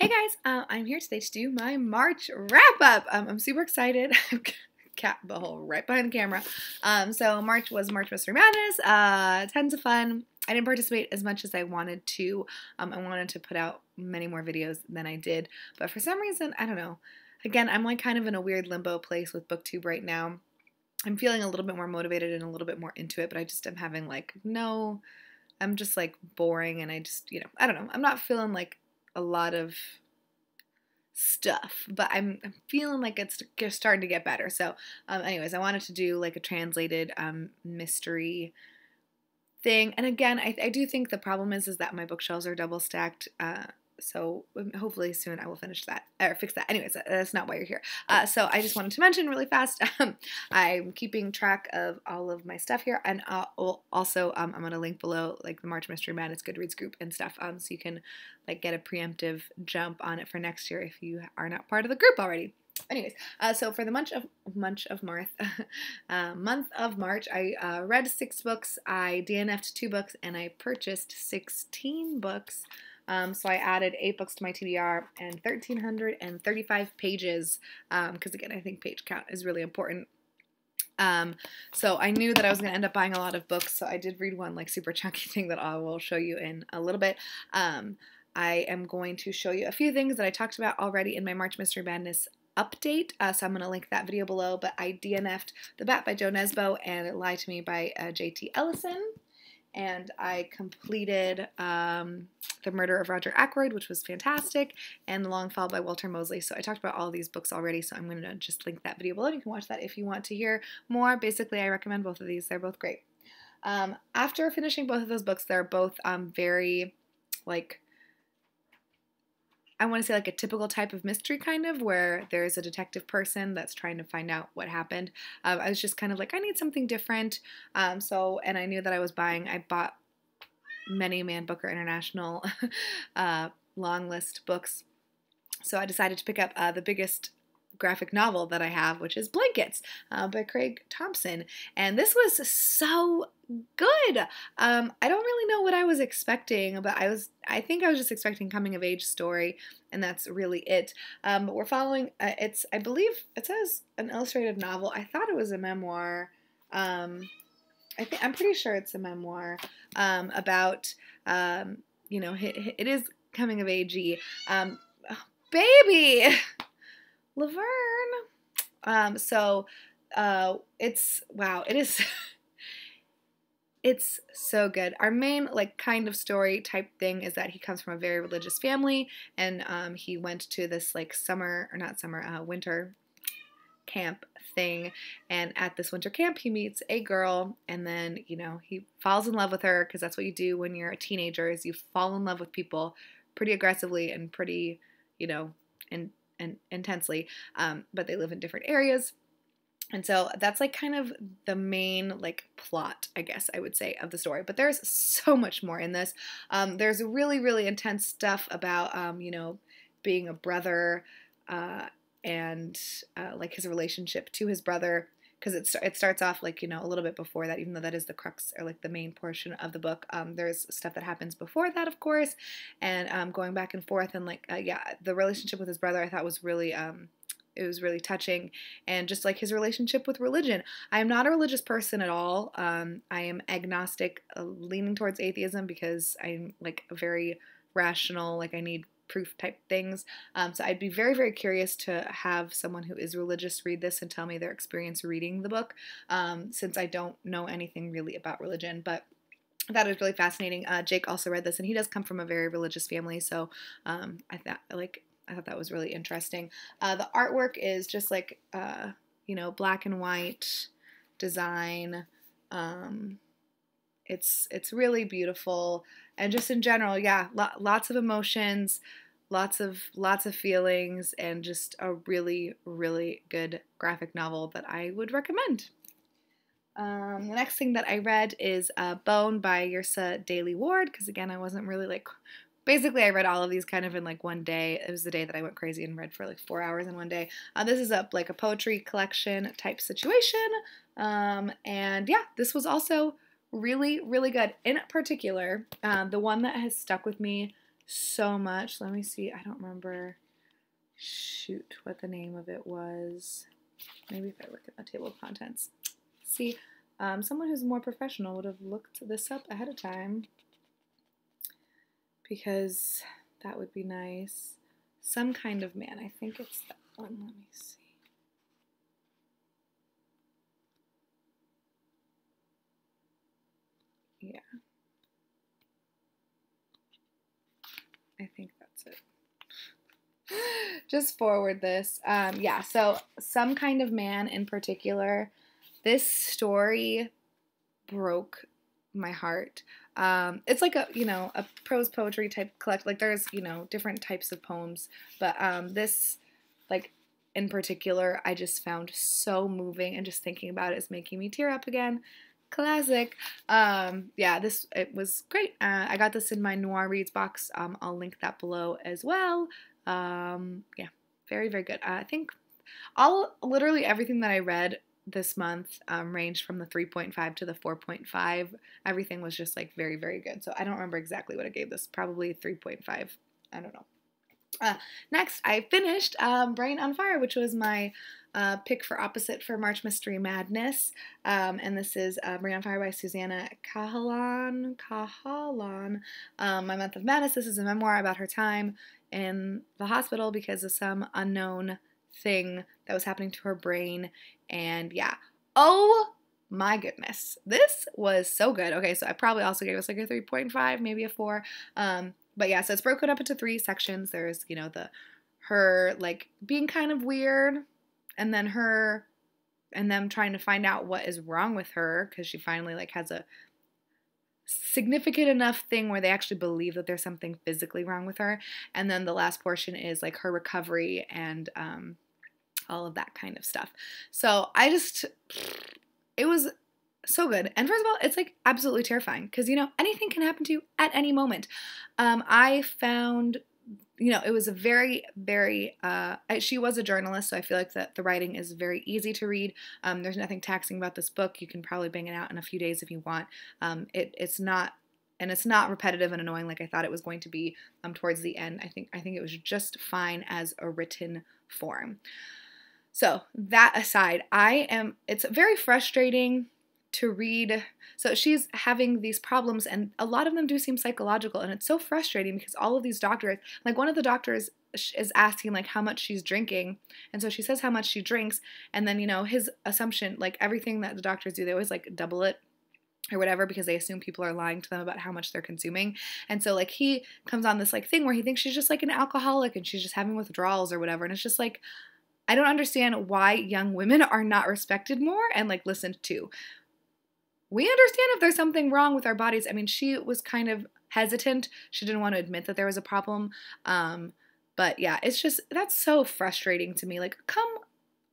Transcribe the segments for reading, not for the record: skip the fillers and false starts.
Hey guys, I'm here today to do my March wrap up. I'm super excited. Cat butthole right behind the camera. So March was March Mystery Madness. Tons of fun. I didn't participate as much as I wanted to. I wanted to put out many more videos than I did, but for some reason, I don't know. Again, I'm like kind of in a weird limbo place with BookTube right now. I'm feeling a little bit more motivated and a little bit more into it, but I just am having like no. I'm just like boring, and I just I don't know. I'm not feeling like a lot of stuff, but I'm feeling like it's just starting to get better. So anyways, I wanted to do like a translated mystery thing. And again, I do think the problem is that my bookshelves are double stacked. So hopefully soon I will finish that or fix that. Anyways, that's not why you're here. So I just wanted to mention really fast, I'm keeping track of all of my stuff here, and also I'm going to link below like the March Mystery Madness Goodreads group and stuff, so you can like get a preemptive jump on it for next year if you are not part of the group already. Anyways, so for the month of March, month of March, I read 6 books, I DNF'd 2 books, and I purchased 16 books. So I added 8 books to my TBR and 1,335 pages, because again, I think page count is really important. So I knew that I was going to end up buying a lot of books, so I did read one like super chunky thing that I will show you in a little bit. I am going to show you a few things that I talked about already in my March Mystery Madness update, so I'm going to link that video below, but I DNF'd The Bat by Jo Nesbø and Lie to Me by J.T. Ellison. And I completed The Murder of Roger Ackroyd, which was fantastic, and The Long Fall by Walter Mosley. So I talked about all these books already, so I'm going to just link that video below. You can watch that if you want to hear more. Basically, I recommend both of these. They're both great. After finishing both of those books, they're both very, like, I want to say like a typical type of mystery kind of, where there's a detective person that's trying to find out what happened. I was just kind of like, I need something different. And I knew that I bought many Man Booker International long list books. So I decided to pick up the biggest graphic novel that I have, which is Blankets by Craig Thompson. And this was so good. I don't really know what I was expecting, but I think I was just expecting coming of age story, and that's really it. But we're following, I believe it says an illustrated novel. I thought it was a memoir. I'm pretty sure it's a memoir about, it is coming of agey. Baby! Laverne. It is it's so good. Our main like kind of story type thing is that he comes from a very religious family, and he went to this like winter camp thing, and at this winter camp he meets a girl, and then he falls in love with her, because that's what you do when you're a teenager, is you fall in love with people pretty aggressively and pretty and intensely, but they live in different areas. And so that's like kind of the main like plot, I guess I would say, of the story. But there's so much more in this. There's really, really intense stuff about, being a brother and like his relationship to his brother, because it starts off like, a little bit before that, even though that is the crux or like the main portion of the book. There's stuff that happens before that, of course, and going back and forth, and like, the relationship with his brother I thought was really, it was really touching, and just like his relationship with religion. I am not a religious person at all. I am agnostic, leaning towards atheism, because I'm like a very rational, like I need proof type things. So I'd be very, very curious to have someone who is religious read this and tell me their experience reading the book, since I don't know anything really about religion. But that was really fascinating. Jake also read this, and he does come from a very religious family, so I thought that was really interesting. The artwork is just like black and white design. It's really beautiful, and just in general, lots of emotions, lots of feelings, and just a really, really good graphic novel that I would recommend. The next thing that I read is Bone by Yrsa Daley Ward, because again, I wasn't really like, basically I read all of these kind of in like one day. It was the day that I went crazy and read for like 4 hours in one day. This is a poetry collection type situation, and yeah, this was also really, really good. In particular, the one that has stuck with me so much. Let me see. I don't remember, shoot, what the name of it was. Maybe if I look at the table of contents. See, someone who's more professional would have looked this up ahead of time, because that would be nice. Some Kind of Man. I think it's that one. Let me see. Yeah. I think that's it. Just forward this. Yeah, so Some Kind of Man in particular, this story broke my heart. It's like a, a prose poetry type collect. Like there's, different types of poems, but this, like, in particular, I just found so moving, and just thinking about it is making me tear up again. Classic. Yeah, it was great. I got this in my Noir Reads box. I'll link that below as well. Yeah, very, very good. I think literally everything that I read this month ranged from the 3.5 to the 4.5. Everything was just like very, very good. So I don't remember exactly what I gave this. Probably 3.5. I don't know. Next, I finished Brain on Fire, which was my pick for opposite for March Mystery Madness. And this is Brain on Fire by Susanna Cahalan. My Month of Madness. This is a memoir about her time in the hospital because of some unknown thing that was happening to her brain. And yeah, oh my goodness, this was so good. Okay, so I probably also gave us like a 3.5, maybe a 4. But yeah, so it's broken up into 3 sections. There's, her like being kind of weird, and then her and them trying to find out what is wrong with her, because she finally like has a significant enough thing where they actually believe that there's something physically wrong with her. And then the last portion is like her recovery and all of that kind of stuff. So it was so good. And first of all, it's like absolutely terrifying because, anything can happen to you at any moment. I found, it was a very, very, she was a journalist, so I feel like the writing is very easy to read. There's nothing taxing about this book. You can probably bang it out in a few days if you want. It's not repetitive and annoying like I thought it was going to be towards the end. I think it was just fine as a written form. So that aside, it's very frustrating to read. So she's having these problems, and a lot of them do seem psychological, and it's so frustrating because all of these doctors, like one of the doctors is asking like how much she's drinking, and so she says how much she drinks, and then his assumption, like everything that the doctors do, they always like double it or whatever because they assume people are lying to them about how much they're consuming. And so like he comes on this like thing where he thinks she's just like an alcoholic and she's just having withdrawals or whatever, and it's just like I don't understand why young women are not respected more and like listened to. We understand if there's something wrong with our bodies. I mean, she was kind of hesitant. She didn't want to admit that there was a problem. But yeah, that's so frustrating to me. Like, come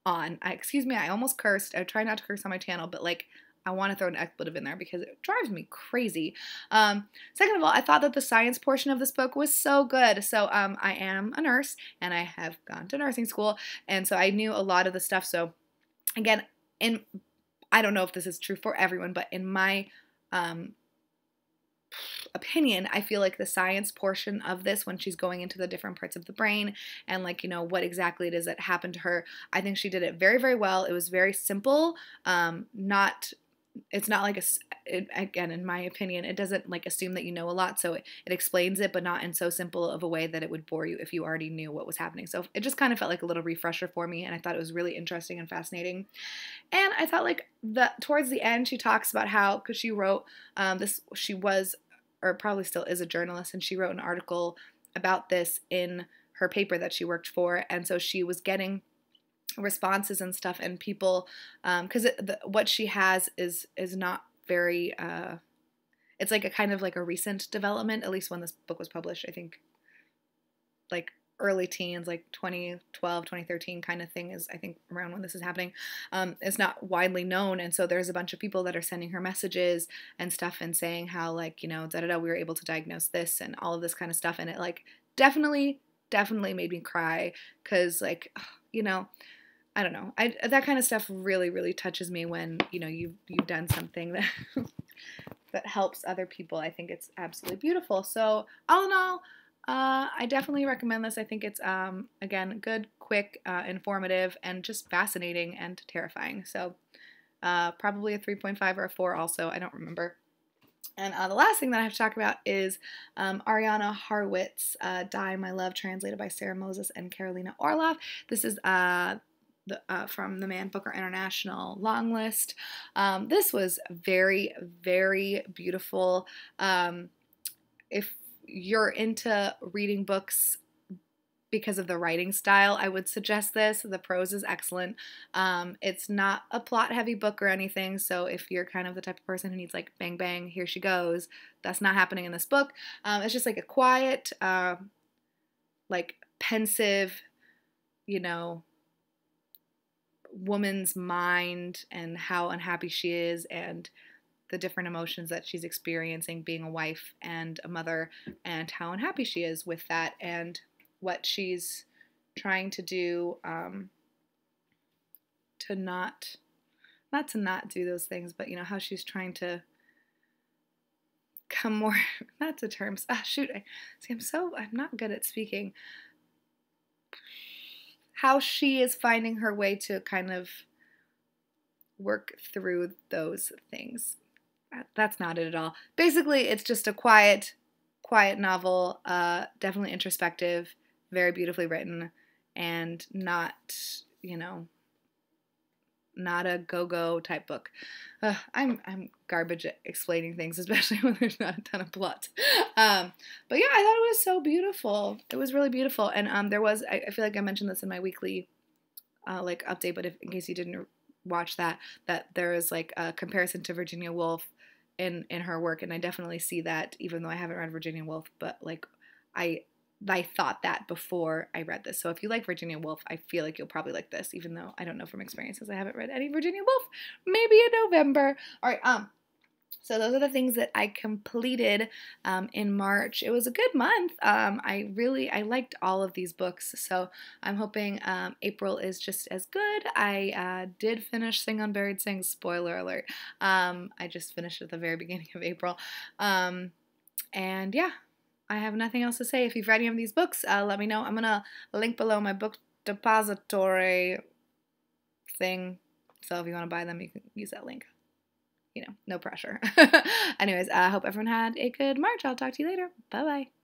on. Excuse me, I almost cursed. I try not to curse on my channel, but like, I want to throw an expletive in there because it drives me crazy. Second of all, I thought that the science portion of this book was so good. So I am a nurse and I have gone to nursing school. And so I knew a lot of the stuff. So again, I don't know if this is true for everyone, but in my opinion, I feel like the science portion of this, when she's going into the different parts of the brain and like, what exactly it is that happened to her, I think she did it very, very well. It was very simple. It's not like again, in my opinion, it doesn't like assume that you know a lot. So it explains it, but not in so simple of a way that it would bore you if you already knew what was happening. So it just kind of felt like a little refresher for me. And I thought it was really interesting and fascinating. And I thought like towards the end, she talks about how, cause she wrote she was, or probably still is, a journalist. And she wrote an article about this in her paper that she worked for. And so she was getting responses and stuff, and people, because what she has is not very, it's like a kind of like a recent development, at least when this book was published, I think like early teens, like 2012, 2013 kind of thing is, I think, around when this is happening. It's not widely known, and so there's a bunch of people that are sending her messages and stuff and saying how like, we were able to diagnose this and all of this kind of stuff, and it like definitely made me cry because like, I don't know. That kind of stuff really, really touches me when, you've done something that that helps other people. I think it's absolutely beautiful. So all in all, I definitely recommend this. I think it's, again, good, quick, informative, and just fascinating and terrifying. So probably a 3.5 or a 4 also. I don't remember. And the last thing that I have to talk about is Ariana Harwitz, Die, My Love, translated by Sarah Moses and Carolina Orloff. This is from the Man Booker International long list. This was very, very beautiful. If you're into reading books because of the writing style, I would suggest this. The prose is excellent. It's not a plot-heavy book or anything, so if you're kind of the type of person who needs like bang bang, here she goes, that's not happening in this book. It's just like a quiet, like pensive, you know, woman's mind and how unhappy she is and the different emotions that she's experiencing being a wife and a mother and how unhappy she is with that and what she's trying to do to not do those things, but how she's trying to come more not to terms. Shoot, I'm not good at speaking. How she is finding her way to kind of work through those things. That's not it at all. Basically, it's just a quiet novel, definitely introspective, very beautifully written, and not a go-go type book. I'm garbage at explaining things, especially when there's not a ton of plot. But yeah, I thought it was so beautiful. It was really beautiful, and there was, I feel like I mentioned this in my weekly like update, but in case you didn't watch that there is like a comparison to Virginia Woolf in her work, and I definitely see that, even though I haven't read Virginia Woolf, but like I thought that before I read this. So if you like Virginia Woolf, I feel like you'll probably like this, even though I don't know from experience because I haven't read any Virginia Woolf. Maybe in November. All right, so those are the things that I completed in March. It was a good month. I liked all of these books, so I'm hoping April is just as good. I did finish Sing Unburied Sing, spoiler alert. I just finished at the very beginning of April. And yeah, I have nothing else to say. If you've read any of these books, let me know. I'm going to link below my book depository thing, so if you want to buy them, you can use that link. No pressure. Anyways, I hope everyone had a good March. I'll talk to you later. Bye-bye.